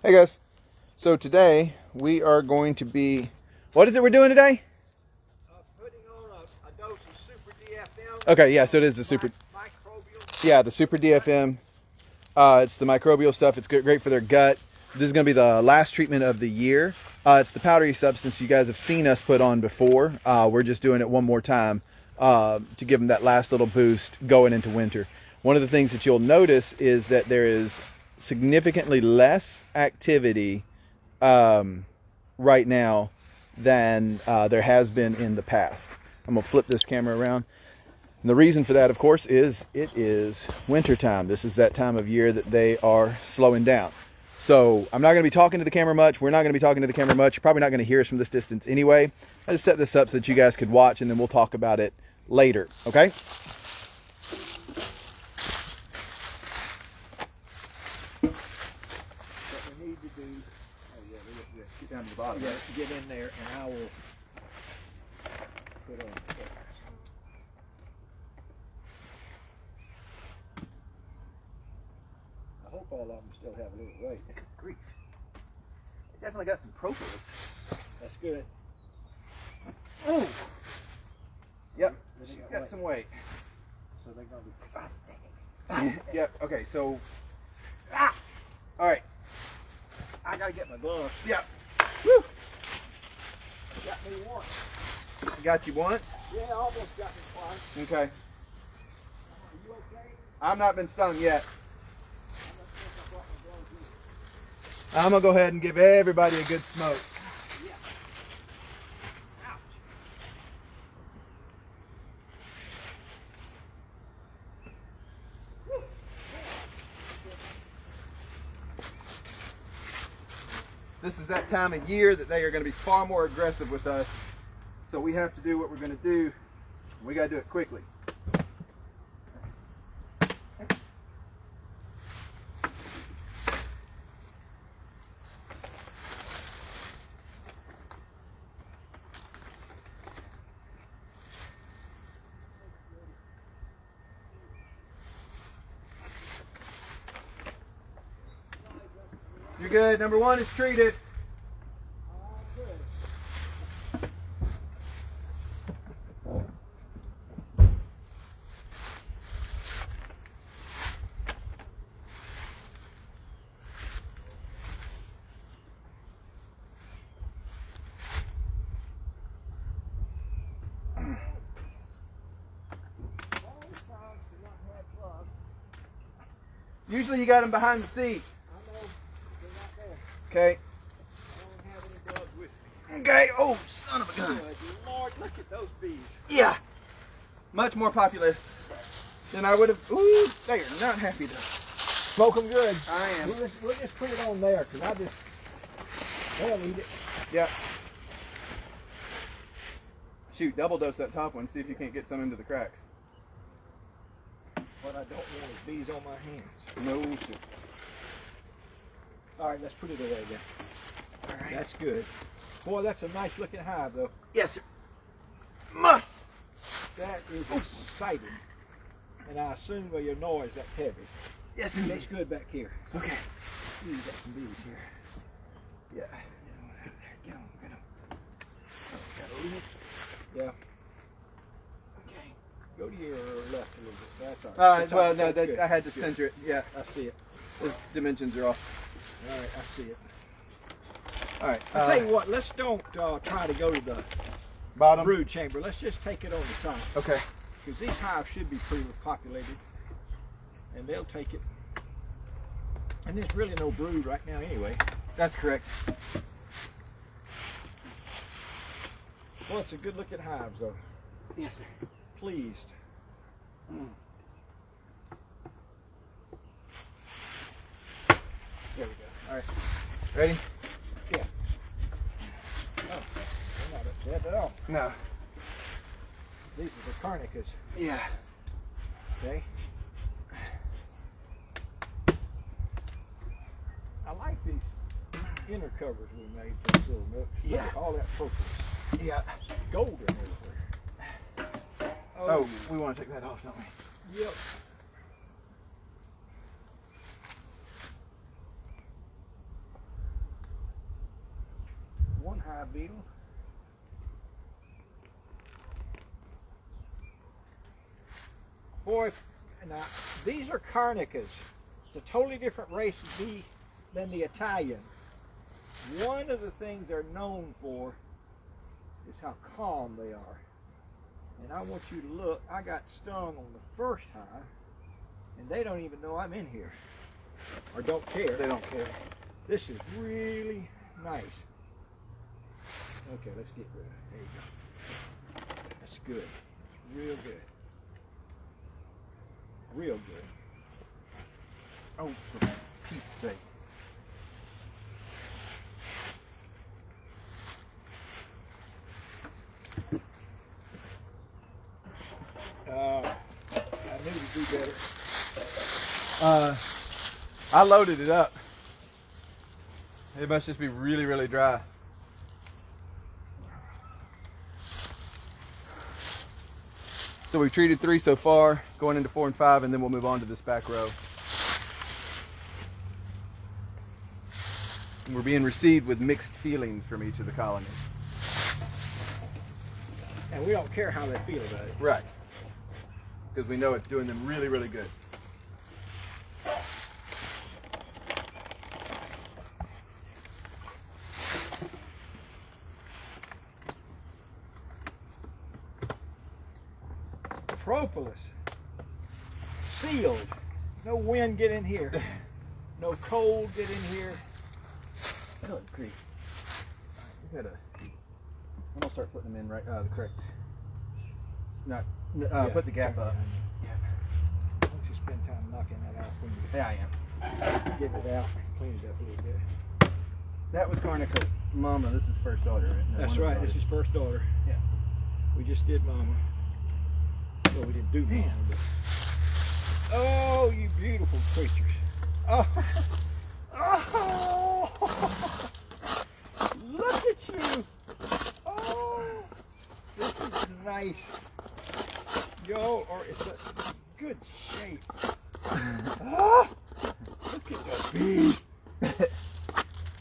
Hey guys, so today we are going to be, what is it we're doing today? Putting on a dose of Super DFM. Okay, yeah, so it is the super, Microbial. yeah, the Super DFM. It's the microbial stuff. It's great for their gut. This is going to be the last treatment of the year. It's the powdery substance you guys have seen us put on before. We're just doing it one more time to give them that last little boost going into winter. One of the things that you'll notice is that there is significantly less activity right now than there has been in the past. I'm going to flip this camera around. And the reason for that, of course, is it is winter time. This is that time of year that they are slowing down. So I'm not going to be talking to the camera much. We're not going to be talking to the camera much. You're probably not going to hear us from this distance anyway. I just set this up so that you guys could watch, and then we'll talk about it later. Okay? What we need to do, Get down to the bottom. get in there, and I will put on. I hope all of them still have a little weight. Grief. It definitely got some propolis. That's good. Oh! Yep, Then she's they got some weight. So they're gonna be. Yep, okay, so. All right. I gotta get my gloves. Yep. Woo! Got me once. Got you once? Yeah, almost got me twice. Okay. Are you okay? I've not been stung yet. I'm not sure if I brought my gloves either. I'm gonna go ahead and give everybody a good smoke. Yeah. Ouch. This is that time of year that they are gonna be far more aggressive with us. So we have to do what we're gonna do. We gotta do it quickly. You're good. Number one is treated. Usually you got them behind the seat. I know they're not there. Okay. I don't have any gloves with me. Okay. Oh, son of a gun. Good Lord, look at those bees. Yeah. Much more populous than I would have. Ooh, they are not happy though. Smoke them good. I am. We'll just put it on there because they'll eat it. Yep. Shoot, double dose that top one. See if you can't get some into the cracks. What I don't want is bees on my hands. No shit. All right, let's put it away then. All right. That's good. Boy, that's a nice looking hive though. Yes, sir. Must. That is exciting. And I assume by your noise that's heavy. Yes, It indeed. looks good back here. Okay. Ooh, you got some bees here. Yeah. Get them, get them. Got a lead. Yeah. Okay. Go to your left a little bit. That's all right. Well, That's no, all right. That's good. I had to Good. center it. Yeah, I see it. the dimensions are off. All right, I see it. All right. I'll tell you what, let's don't try to go to the Bottom. brood chamber. Let's just take it on the side. Okay. Because these hives should be pretty populated. And they'll take it. And there's really no brood right now anyway. That's correct. Well, it's a good looking hives though. Yes, sir. Pleased. There we go. All right. Ready? Yeah. Oh, they're not upset at all. No. These are the carnicas. Yeah. Okay. I like these inner covers we made for this little nook. Look Yeah. at all that purple. Yeah. Golden everywhere. Oh, we want to take that off, don't we? Yep. hive beetle. Boy, now these are carnicas. It's a totally different race of bee than the Italian. One of the things they're known for is how calm they are. And I want you to look, I got stung on the first hive, and they don't even know I'm in here. Or don't care. They don't care. This is really nice. Okay, let's get rid of it. There you go. That's good. Real good. Real good. Oh, for Pete's sake. I knew to do better. I loaded it up. It must just be really, really dry. So we've treated 3 so far, going into 4 and 5, and then we'll move on to this back row. And we're being received with mixed feelings from each of the colonies. And we don't care how they feel about it. Right. Because we know it's doing them really, really good. Propolis. Sealed. No wind get in here. No cold get in here. Good grief. We gotta. I'm gonna start putting them in right. The correct. Not. Yeah, Put the gap up. Yeah. Why don't you spend time knocking that out when you Yeah, I am. get it out, clean it up a little bit. That was Carnica Mama. This is first daughter, right? No, That's one of the right. This daughters. is first daughter. Yeah. We just did Mama. Well, we didn't do Mama. But... Oh, you beautiful creatures. Oh. Oh. Look at you. Oh. This is nice. Yo, or it's a good shape. Ah. Look at those bees.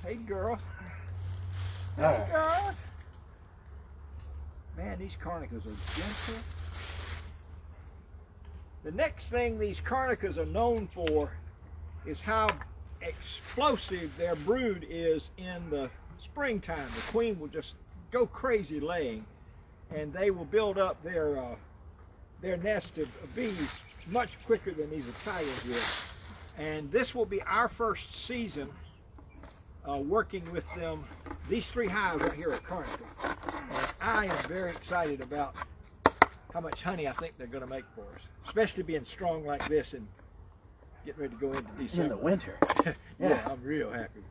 Hey, girls. Hey, girls. Man, these carnicas are gentle. The next thing these carnicas are known for is how explosive their brood is in the springtime. The queen will just go crazy laying, and they will build up their nest of bees much quicker than these Italians will. And this will be our first season working with them. These 3 hives right here at Carnica. And I am very excited about how much honey I think they're going to make for us, especially being strong like this and getting ready to go into December. In the winter. Yeah, I'm real happy.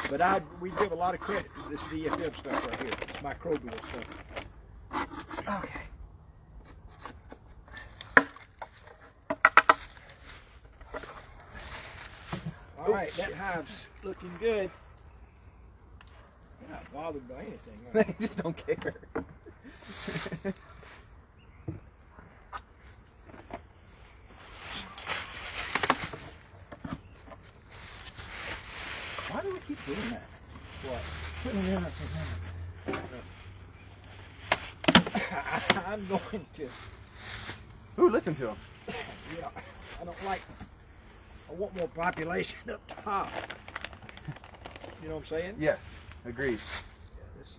But we give a lot of credit to this DFM stuff right here, this microbial stuff. Okay. All right, that hive's looking good. You're not bothered by anything, are you? They just don't care. Why do we keep doing that? What? Putting it in I'm going to. Ooh, listen to him. Yeah, I don't like. I want more population up top. You know what I'm saying? Yes, agreed. Yeah, this is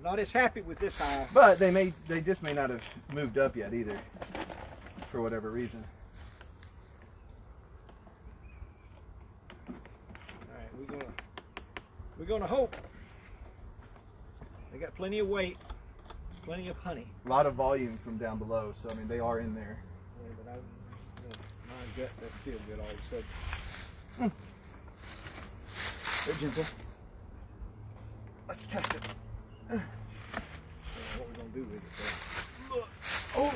not as happy with this hive. But they just may not have moved up yet either, for whatever reason. All right, we're gonna hope. They got plenty of weight, plenty of honey. A lot of volume from down below, so I mean they are in there. Yeah, but my gut doesn't feel good all of a sudden. They're gentle. Let's test it. What we're gonna do with it? Look. Oh,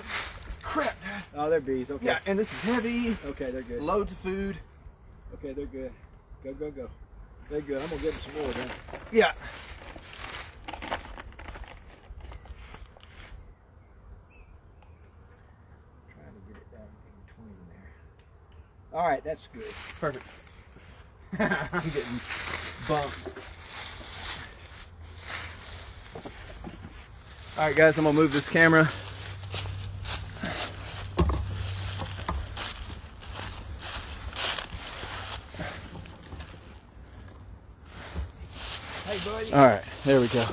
crap. Oh, they're bees. Okay. Yeah, and this is heavy. Okay, they're good. Loads of food. Okay, they're good. Go, go, go. They're good. I'm gonna give them some more then. Yeah. Trying to get it down in between there. All right, that's good. Perfect. I'm getting bumped. All right, guys, I'm gonna move this camera. Hey, buddy. All right, there we go.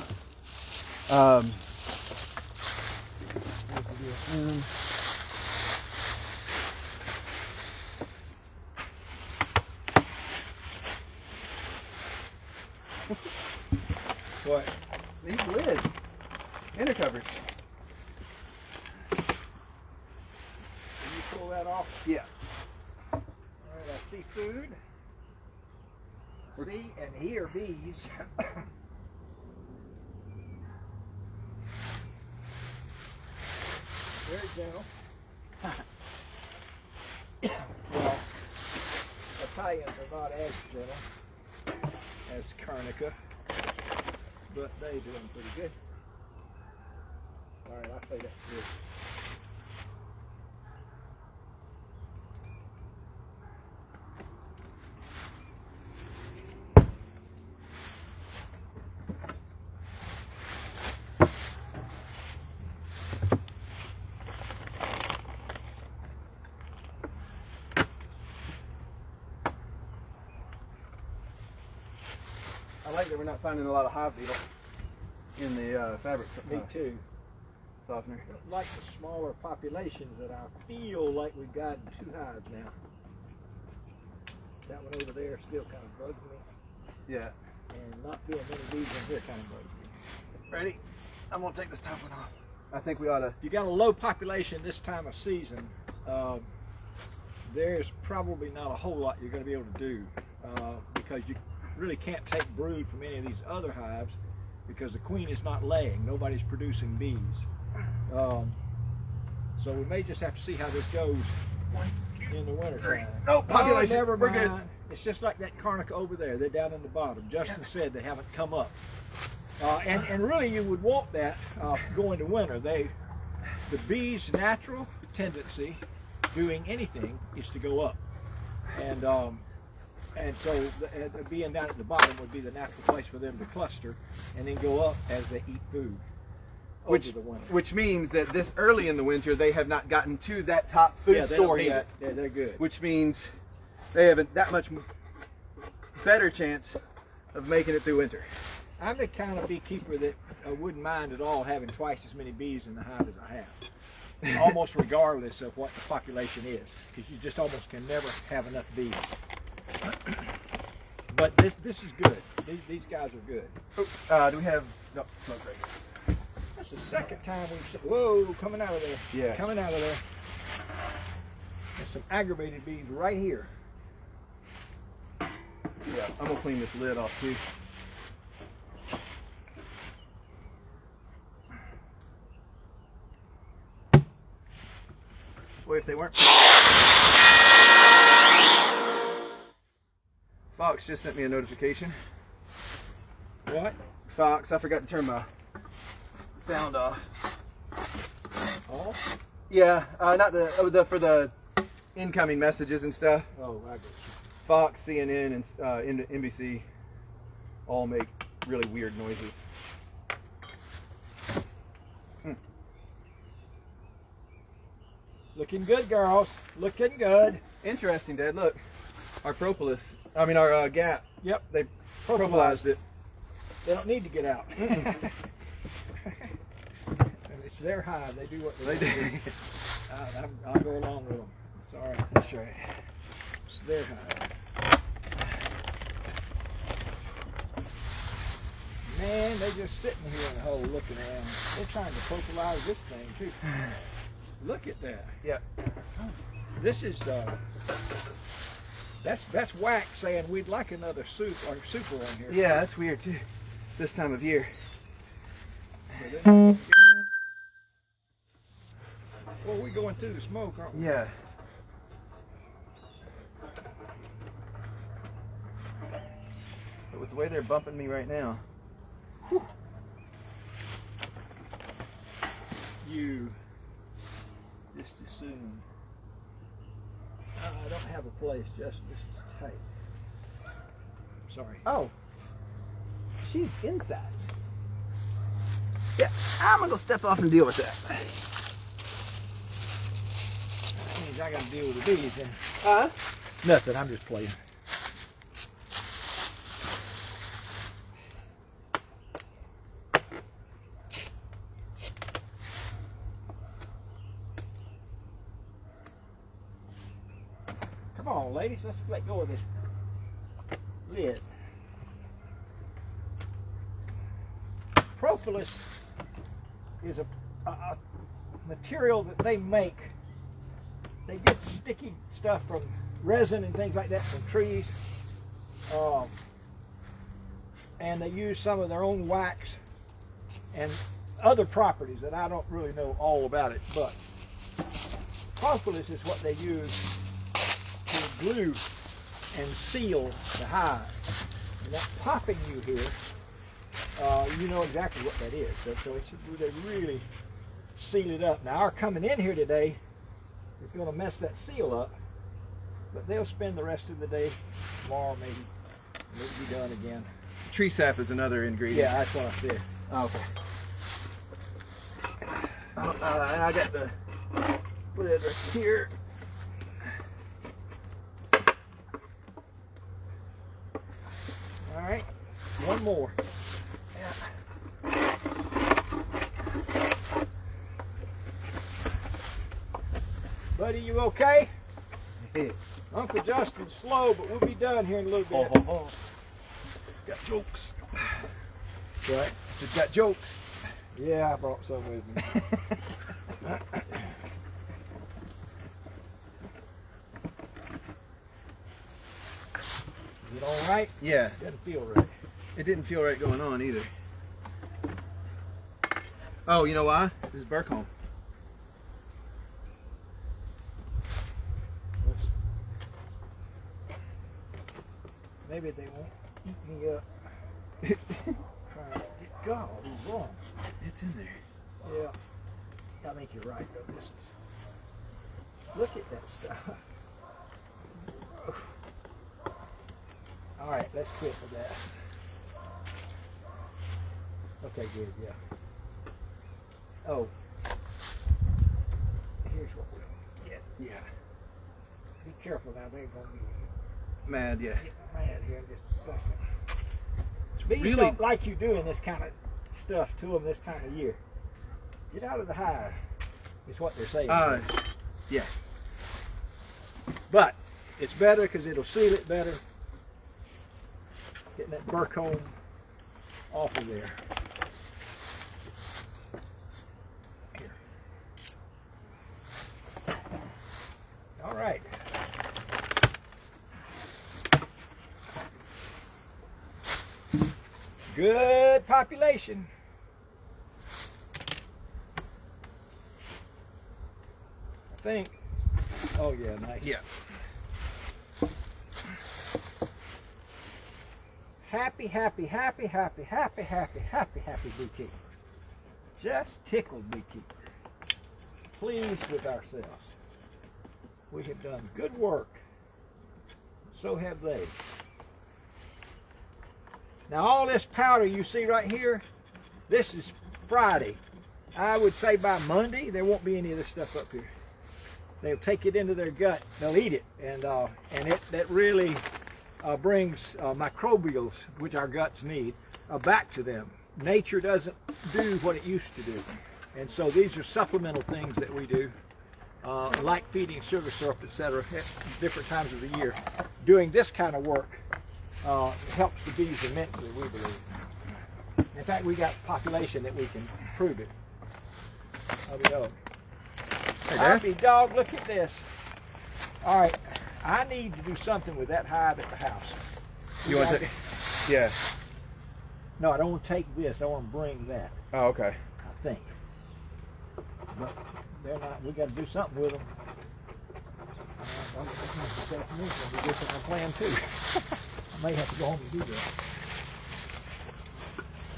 What? These lids, inner covers. Can you pull that off? Yeah. All right, I see food. See and hear bees. Very gentle. Well, Italians are not as gentle as Carnica, but they do them pretty good. All right, I say that's good. I like that we're not finding a lot of hive beetle in the fabric Me too. softener. Like the smaller populations that I feel like we've got in 2 hives now. That one over there still kind of bugs me, Yeah. and not feeling many bees in here kind of bugs me. Ready? I'm gonna take this top one off. I think we ought to. If you got a low population this time of season, there's probably not a whole lot you're going to be able to do because you really can't take brood from any of these other hives because the queen is not laying. Nobody's producing bees. So we may just have to see how this goes in the winter time. No population. Oh, never We're mind. good. It's just like that Carnica over there. They're down in the bottom. Justin said they haven't come up. And really you would want that going to winter. The bees' natural tendency doing anything is to go up. And so being down at the bottom would be the natural place for them to cluster and then go up as they eat food over the winter. Which means that this early in the winter they have not gotten to that top food Yeah, they store don't need yet. it. Yeah, they're good. Which means they have that much better chance of making it through winter. I'm the kind of beekeeper that wouldn't mind at all having twice as many bees in the hive as I have, almost regardless of what the population is, because you just almost can never have enough bees. But this is good. These guys are good. Oh, do we have no smoke right here? That's the second time we've whoa, coming out of there. Yeah. Coming out of there. There's some aggravated bees right here. Yeah, I'm gonna clean this lid off too. Boy, if they weren't. Fox just sent me a notification. What? Fox, I forgot to turn my sound off. Oh? Yeah, not for the incoming messages and stuff. Oh, I got you. Fox, CNN, and NBC all make really weird noises. Looking good, girls. Looking good. Interesting, Dad. Look, our our gap. Yep. They propolized it. They don't need to get out. It's their hive. They do what they do. I'll go along with them. It's all right. That's right. It's their hive. Man, they just sitting here in the hole looking around. They're trying to propolize this thing too. Look at that. Yeah. This is that's wax saying we'd like another soup or super on here. Yeah, that's weird too. This time of year. Well, we're going through the smoke, aren't we? Yeah. But with the way they're bumping me right now. Whew. You just as soon. I don't have a place, Justin. This is tight. Sorry. Oh. She's inside. Yeah, I'm gonna go step off and deal with that. That means I gotta deal with the bees then. Nothing, I'm just playing. Come on, ladies, let's let go of this lid. Propolis is a material that they make. They get sticky stuff from resin and things like that from trees. And they use some of their own wax and other properties that I don't really know all about it, but propolis is what they use to glue and seal the hive. And that popping you here, you know exactly what that is. So it should, they really seal it up. Now our coming in here today is going to mess that seal up, but they'll spend the rest of the day tomorrow maybe, and it'll be done again. Tree sap is another ingredient. Yeah, that's what I said. Okay. And I got the lid right here. All right, one more. Buddy, you okay? Uncle Justin's slow, but we'll be done here in a little bit. Got jokes. Right? Just got jokes. Yeah, I brought some with me. Is it all right? Yeah. Doesn't feel right. It didn't feel right going on either. Oh, you know why? This is burr comb. Maybe they won't eat me up. Trying to get God, who's wrong? It's in there. Yeah. I think you're right though. This is, look at that stuff. All right, let's quit with that. Okay, good, yeah. Oh, here's what we'll get. Yeah. Be careful now, they're gonna be Mad, yeah. getting mad here in just a second. Bees really- don't like you doing this kind of stuff to them this time of year. Get out of the hive, is what they're saying. Yeah. But it's better because it'll seal it better. Getting that burr comb off of there. Here. All right. Good population. I think. Oh yeah, nice. Yeah. Happy, happy, happy, happy, happy, happy, happy, happy beekeeper. Just tickled beekeeper. Pleased with ourselves. We have done good work. So have they. Now all this powder you see right here, this is Friday. I would say by Monday there won't be any of this stuff up here. They'll take it into their gut. They'll eat it, and that really brings microbials, which our guts need, back to them. Nature doesn't do what it used to do, and so these are supplemental things that we do, like feeding sugar syrup, etc., at different times of the year. Doing this kind of work helps the bees immensely, we believe. In fact, we got population that we can prove it. Howdy dog. Hey, Happy dog, look at this. All right, I need to do something with that hive at the house. You want to? Yeah. No, I don't want to take this. I want to bring that. Oh, okay. I think. But they're not. We got to do something with them. I'm this afternoon, so we get on plan too. I may have to go home and do that.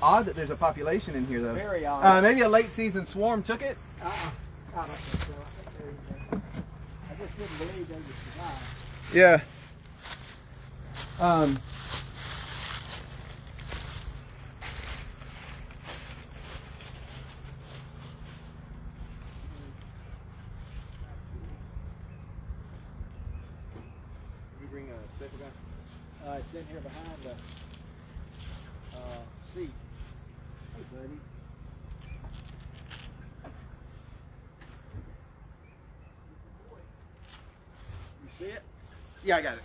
Odd that there's a population in here, though. Very odd. Maybe a late season swarm took it. I don't think so. I think I just didn't believe they would survive. Yeah. think we're gonna. It's in here behind the seat. Hey, buddy. You see it? Yeah, I got it.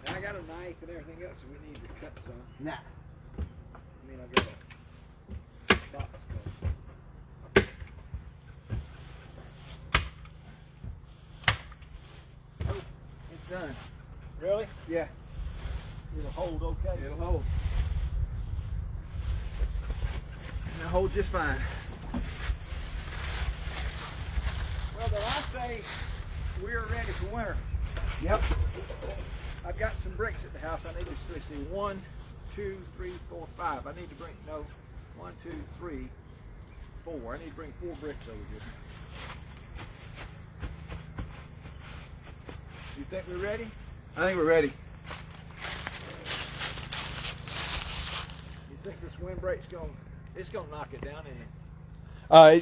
And I got a knife and everything else, so we need to cut some. Nah. I mean, I've got a box cutter. Oh, it's done. Really? Yeah, It'll hold okay? it'll hold. It'll hold just fine. Well, then I say we're ready for winter. Yep. I've got some bricks at the house. I need to see 1, 2, 3, 4, 5. I need to bring 1, 2, 3, 4. I need to bring 4 bricks over here. You think we're ready? I think we're ready. You think this windbreak's gonna knock it down in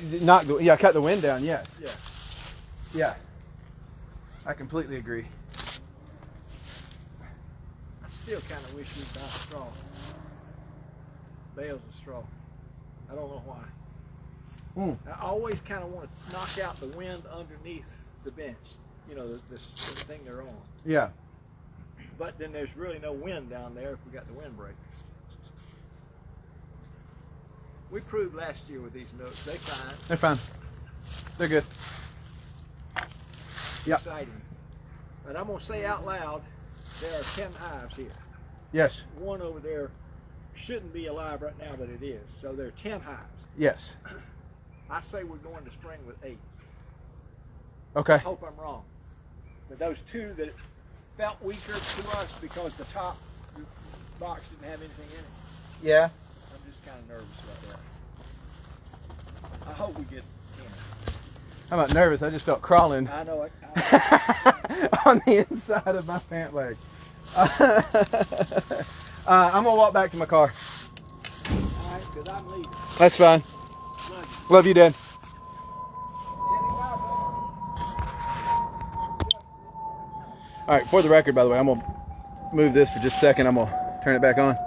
it? Not go. Yeah, cut the wind down. Yes. Yeah. Yeah. I completely agree. I still kind of wish we'd buy straw. Bales of straw. I don't know why. I always kind of want to knock out the wind underneath the bench. You know, this thing they're on. Yeah. But then there's really no wind down there if we got the windbreak. We proved last year with these notes. They're fine. They're fine. They're good. Yep. Exciting. But I'm going to say out loud, there are 10 hives here. Yes. One over there shouldn't be alive right now, but it is. So there are 10 hives. Yes. I say we're going to spring with 8. Okay. I hope I'm wrong. But those 2 that felt weaker to us because the top box didn't have anything in it. Yeah. I'm just kind of nervous about that. I hope we get 10. I'm not nervous. I just felt crawling I know it. on the inside of my pant leg. I'm gonna walk back to my car. All right, because I'm leaving. That's fine. Love Love you, Dad. you. All right. For the record, by the way, I'm gonna move this for just a second. I'm gonna turn it back on.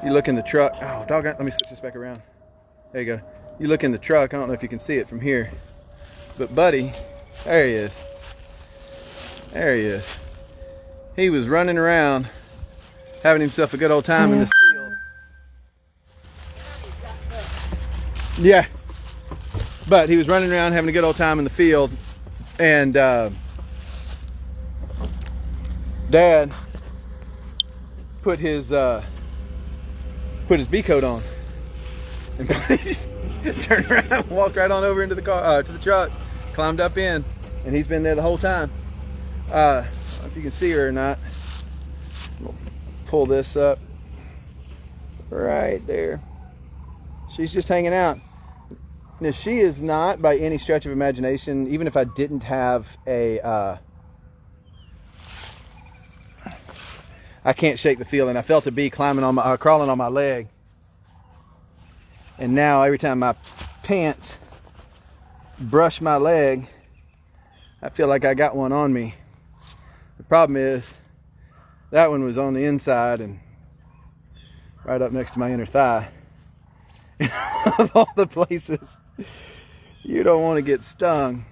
You look in the truck. Oh, doggone! Let me switch this back around. There you go. You look in the truck. I don't know if you can see it from here, but Buddy, there he is. There he is. He was running around, having himself a good old time in this field. Yeah, but he was running around having a good old time in the field, and Dad put his bee coat on, and Buddy just turned around and walked right on over into the car, to the truck, climbed up in, and he's been there the whole time. I don't know if you can see her or not. We'll pull this up right there. She's just hanging out. Now, she is not, by any stretch of imagination, even if I didn't have a I can't shake the feeling. I felt a bee crawling on my leg, and now every time my pants brush my leg, I feel like I got one on me. The problem is that one was on the inside and right up next to my inner thigh. Of all the places you don't want to get stung,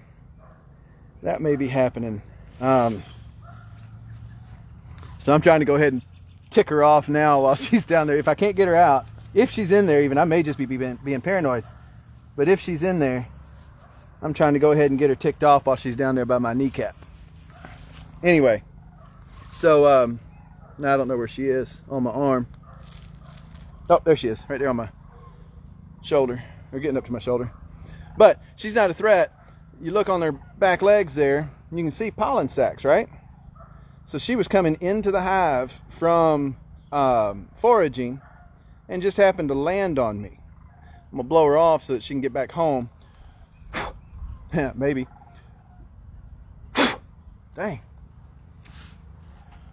that may be happening. So I'm trying to go ahead and tick her off now while she's down there. If I can't get her out, if she's in there even, I may just be being paranoid. But if she's in there, I'm trying to go ahead and get her ticked off while she's down there by my kneecap. Anyway, so now I don't know where she is on my arm. Oh, there she is, right there on my shoulder, or getting up to my shoulder. But she's not a threat. You look on their back legs there, you can see pollen sacs, right? So she was coming into the hive from foraging and just happened to land on me. I'm gonna blow her off so that she can get back home. Yeah, maybe. Dang.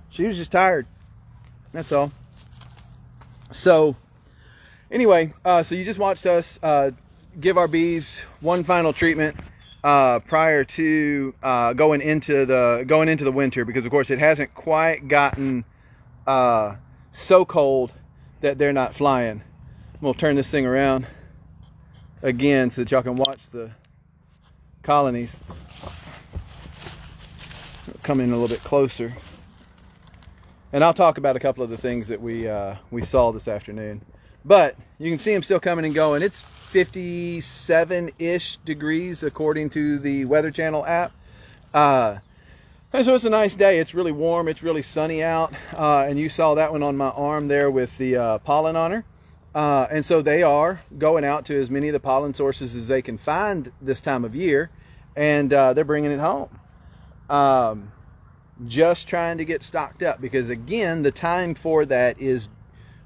She was just tired. That's all. So anyway, so you just watched us give our bees one final treatment prior to going into the winter, because of course it hasn't quite gotten so cold that they're not flying. We'll turn this thing around again so that y'all can watch the colonies. Come in a little bit closer, and I'll talk about a couple of the things that we saw this afternoon. But you can see them still coming and going. It's 57-ish degrees according to the Weather Channel app. And so it's a nice day. It's really warm. It's really sunny out. And you saw that one on my arm there with the pollen on her. And so they are going out to as many of the pollen sources as they can find this time of year. And they're bringing it home. Just trying to get stocked up, because again, the time for that is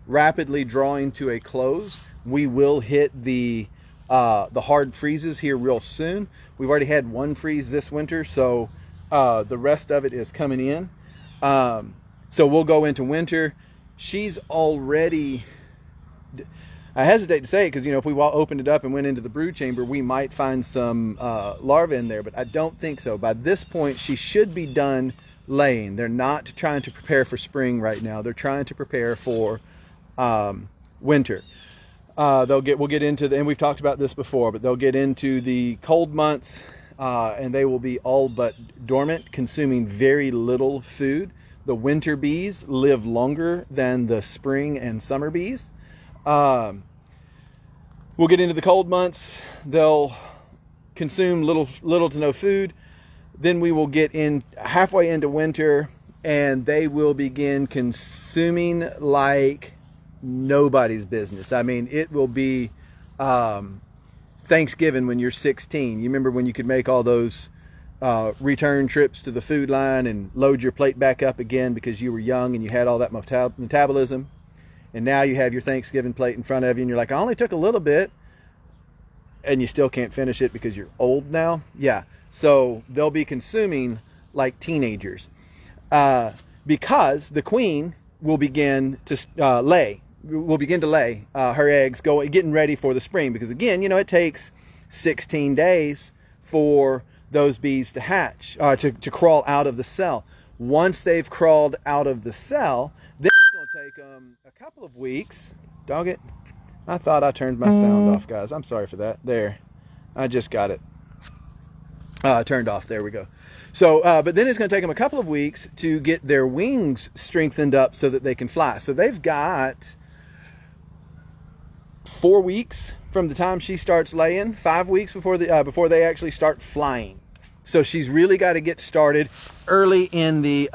rapidly drawing to a close. We will hit the hard freezes here real soon. We've already had one freeze this winter, so the rest of it is coming in. So we'll go into winter. She's already, I hesitate to say it because, you know, if we opened it up and went into the brood chamber, we might find some larvae in there, but I don't think so. By this point, she should be done laying. They're not trying to prepare for spring right now. They're trying to prepare for winter. We'll get into and we've talked about this before, but they'll get into the cold months, and they will be all but dormant, consuming very little food. The winter bees live longer than the spring and summer bees. We'll get into the cold months. They'll consume little to no food. Then we will get in halfway into winter, and they will begin consuming like nobody's business. I mean, it will be Thanksgiving when you're 16. You remember when you could make all those return trips to the food line and load your plate back up again because you were young and you had all that metabolism? And now you have your Thanksgiving plate in front of you and you're like, I only took a little bit, and you still can't finish it because you're old now. Yeah. So they'll be consuming like teenagers, because the queen will begin to lay her eggs, getting ready for the spring. Because again, you know, it takes 16 days for those bees to hatch, to crawl out of the cell. Once they've crawled out of the cell, then it's going to take them a couple of weeks. Dog it. I thought I turned my sound off, guys. I'm sorry for that. There. I just got it turned off. There we go. So, but then it's going to take them a couple of weeks to get their wings strengthened up so that they can fly. So they've got 4 weeks from the time she starts laying, 5 weeks before they actually start flying. So she's really got to get started early in the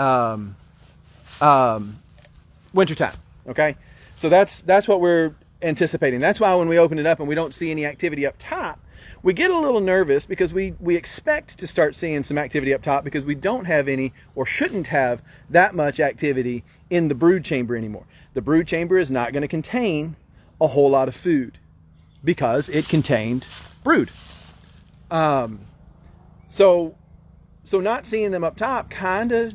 wintertime. Okay, so that's what we're anticipating. That's why when we open it up and we don't see any activity up top, we get a little nervous, because we expect to start seeing some activity up top, because we don't have any, or shouldn't have, that much activity in the brood chamber anymore. The brood chamber is not going to contain a whole lot of food because it contained brood. So not seeing them up top kind of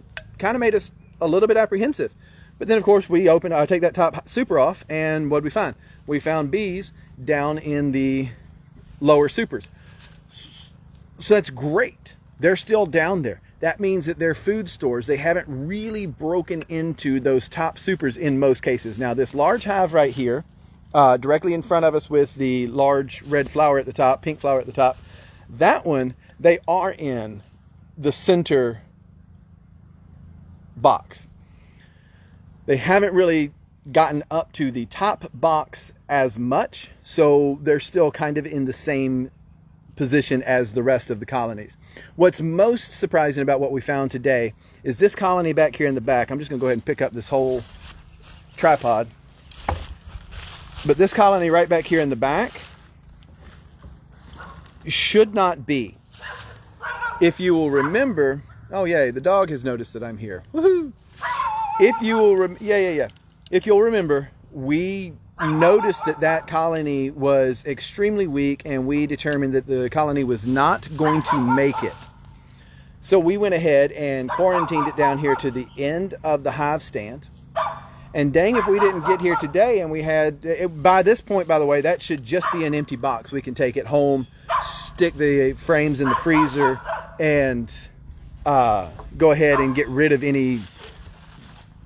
made us a little bit apprehensive. But then, of course, I take that top super off, and what did we find? We found bees down in the lower supers. So that's great. They're still down there. That means that their food stores, they haven't really broken into those top supers in most cases. Now, this large hive right here, directly in front of us with the large red flower at the top, pink flower at the top, that one, they are in the center box. They haven't really gotten up to the top box as much, so they're still kind of in the same position as the rest of the colonies. What's most surprising about what we found today is this colony back here in the back. I'm just going to go ahead and pick up this whole tripod. But this colony right back here in the back should not be. If you will remember, oh yay, the dog has noticed that I'm here. Woohoo! If you will, if you'll remember, we noticed that colony was extremely weak, and we determined that the colony was not going to make it. So we went ahead and quarantined it down here to the end of the hive stand. And dang if we didn't get here today and we had, by this point, by the way, that should just be an empty box. We can take it home, stick the frames in the freezer, and go ahead and get rid of any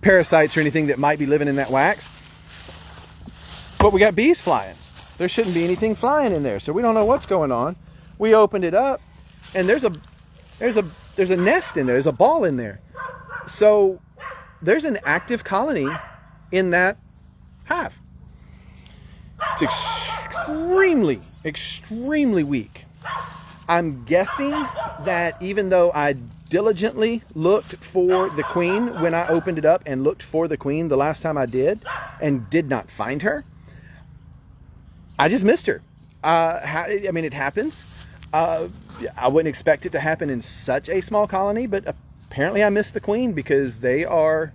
parasites or anything that might be living in that wax. But we got bees flying. There shouldn't be anything flying in there, so we don't know what's going on. We opened it up, and there's a nest in there. There's a ball in there. So there's an active colony in that hive. It's extremely, extremely weak. I'm guessing that even though I diligently looked for the queen when I opened it up and looked for the queen the last time I did and did not find her, I just missed her. I mean, it happens. I wouldn't expect it to happen in such a small colony, but apparently I missed the queen because they are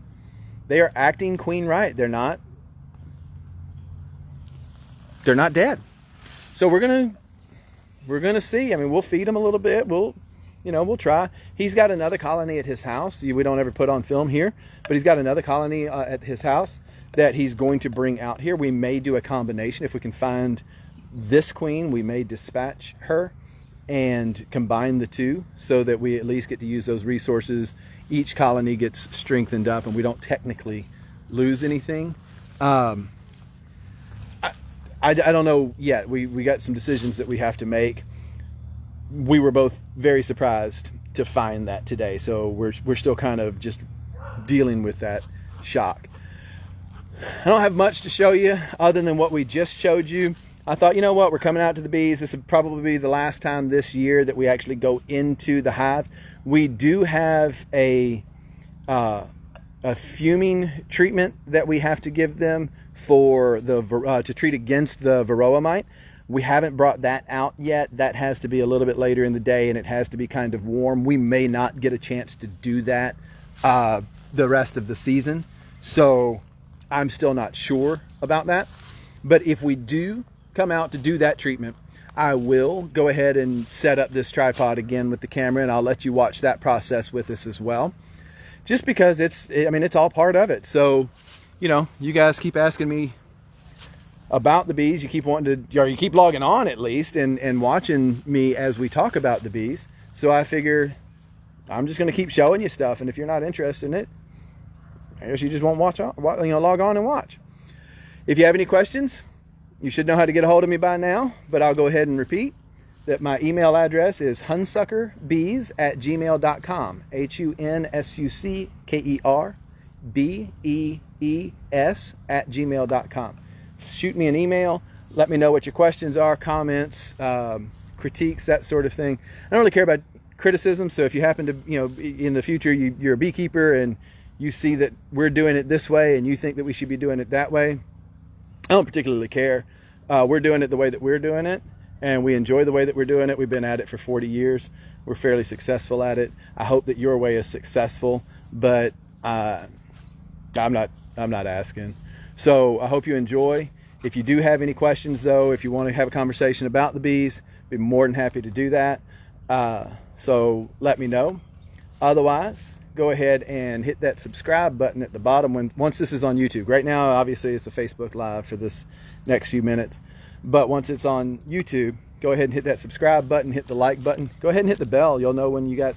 acting queen right. They're not dead. So we're gonna see. I mean, we'll feed them a little bit. We'll try. He's got another colony at his house. We don't ever put on film here, but he's got another colony at his house that he's going to bring out here. We may do a combination. If we can find this queen, we may dispatch her and combine the two so that we at least get to use those resources. Each colony gets strengthened up and we don't technically lose anything. I don't know yet. We got some decisions that we have to make. We were both very surprised to find that today, so we're still kind of just dealing with that shock. I don't have much to show you other than what we just showed you. I thought, you know what, we're coming out to the bees. This would probably be the last time this year that we actually go into the hives. We do have a fuming treatment that we have to give them for to treat against the varroa mite. We haven't brought that out yet. That has to be a little bit later in the day, and it has to be kind of warm. We may not get a chance to do that the rest of the season, so I'm still not sure about that. But if we do come out to do that treatment, I will go ahead and set up this tripod again with the camera, and I'll let you watch that process with us as well, just because it's all part of it. So, you guys keep asking me about the bees. You keep wanting to, or you keep logging on at least and watching me as we talk about the bees. So I figure I'm just going to keep showing you stuff, and if you're not interested in it, I guess you just won't log on and watch. If you have any questions, you should know how to get a hold of me by now, but I'll go ahead and repeat that my email address is hunsuckerbees@gmail.com. HUNSUCKERBEES@gmail.com. Shoot me an email. Let me know what your questions are, comments, critiques, that sort of thing. I don't really care about criticism, so if you happen to, in the future, you're a beekeeper and you see that we're doing it this way and you think that we should be doing it that way, I don't particularly care. We're doing it the way that we're doing it, and we enjoy the way that we're doing it. We've been at it for 40 years. We're fairly successful at it. I hope that your way is successful, but I'm not asking. So I hope you enjoy. If you do have any questions, though, if you want to have a conversation about the bees, I'd be more than happy to do that. So let me know. Otherwise, go ahead and hit that subscribe button at the bottom once this is on YouTube. Right now, obviously, it's a Facebook Live for this next few minutes. But once it's on YouTube, go ahead and hit that subscribe button, hit the like button. Go ahead and hit the bell. You'll know when we got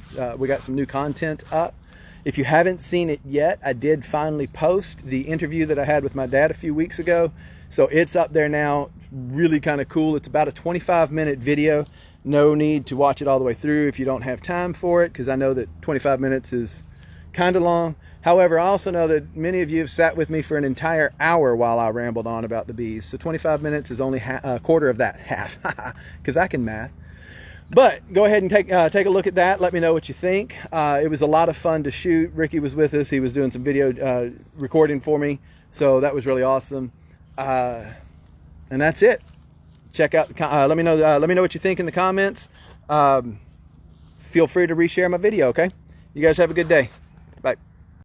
some new content up. If you haven't seen it yet, I did finally post the interview that I had with my dad a few weeks ago. So it's up there now. Really kind of cool. It's about a 25-minute video. No need to watch it all the way through if you don't have time for it, because I know that 25 minutes is kind of long. However, I also know that many of you have sat with me for an entire hour while I rambled on about the bees. So 25 minutes is only a quarter of that, half, because I can math. But go ahead and take a look at that. Let me know what you think. It was a lot of fun to shoot. Ricky was with us. He was doing some video recording for me, so that was really awesome. And that's it. Check out let me know what you think in the comments. Feel free to reshare my video. Okay, you guys have a good day. Bye.